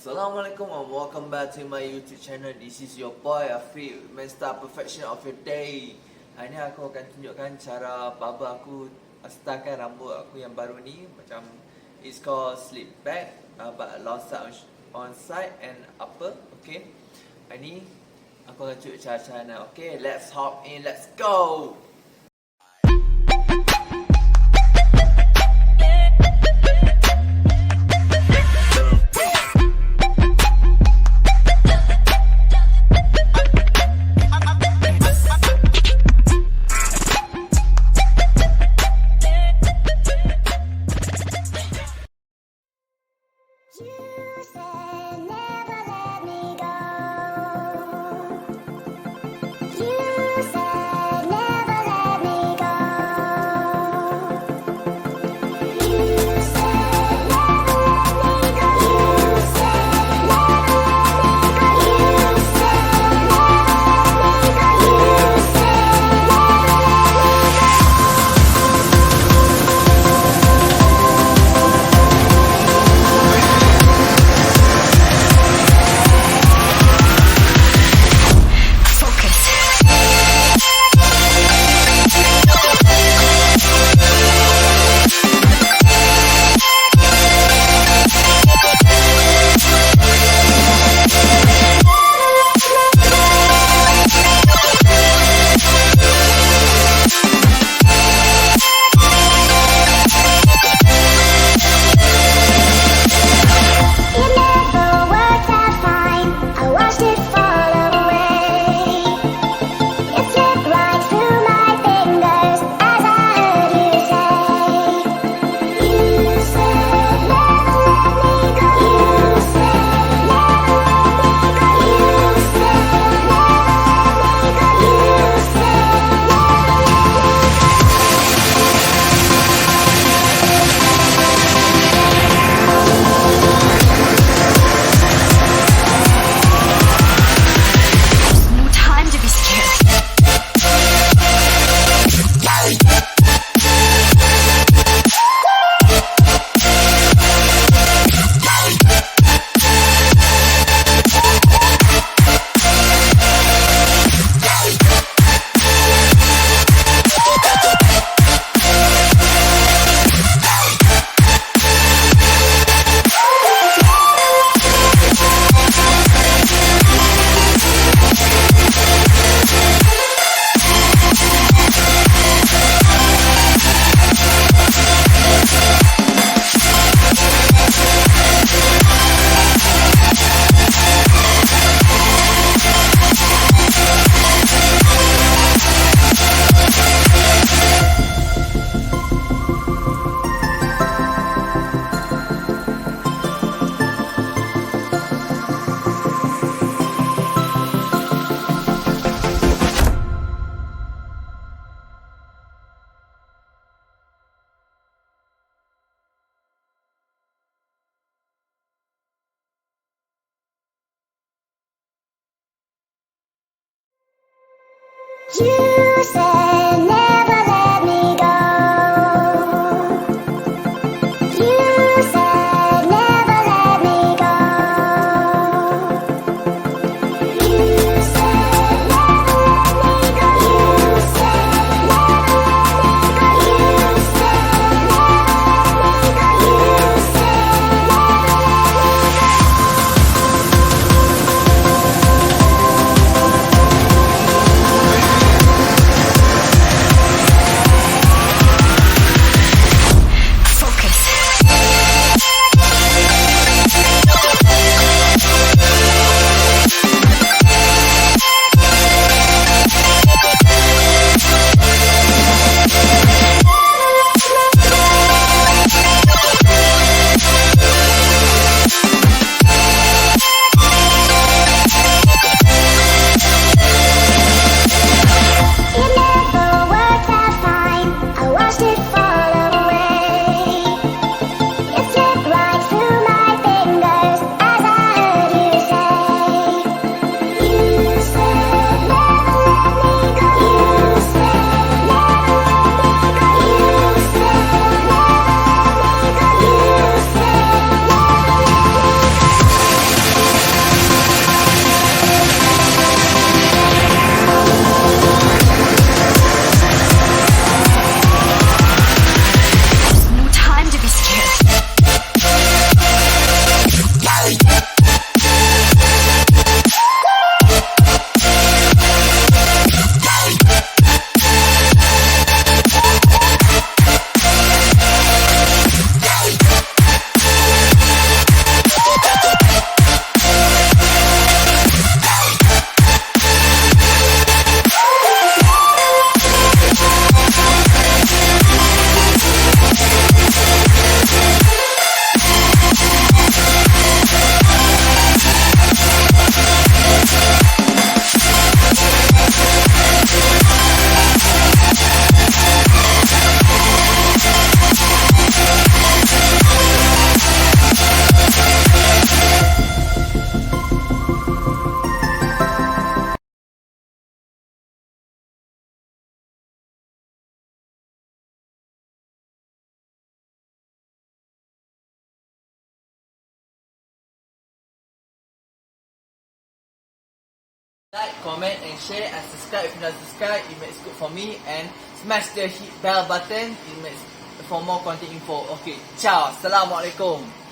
Assalamualaikum and welcome back to my YouTube channel. This is your boy Afiq, Master Perfection of your day. Hari ni aku akan tunjukkan cara barber aku stylekan rambut aku yang baru ni. Macam it's called slip back, but long side on side and upper. Okay, hari ni aku akan tunjuk cara-cara. Okay, let's hop in, let's go. You said never let me go. You said never let me go. You said never let me go. You said never let me go. You said never let me go. You said never let me go. Like, comment and share and subscribe if you not subscribe. It makes good for me. And smash the hit bell button. It makes for more content info. Okay, ciao. Assalamualaikum.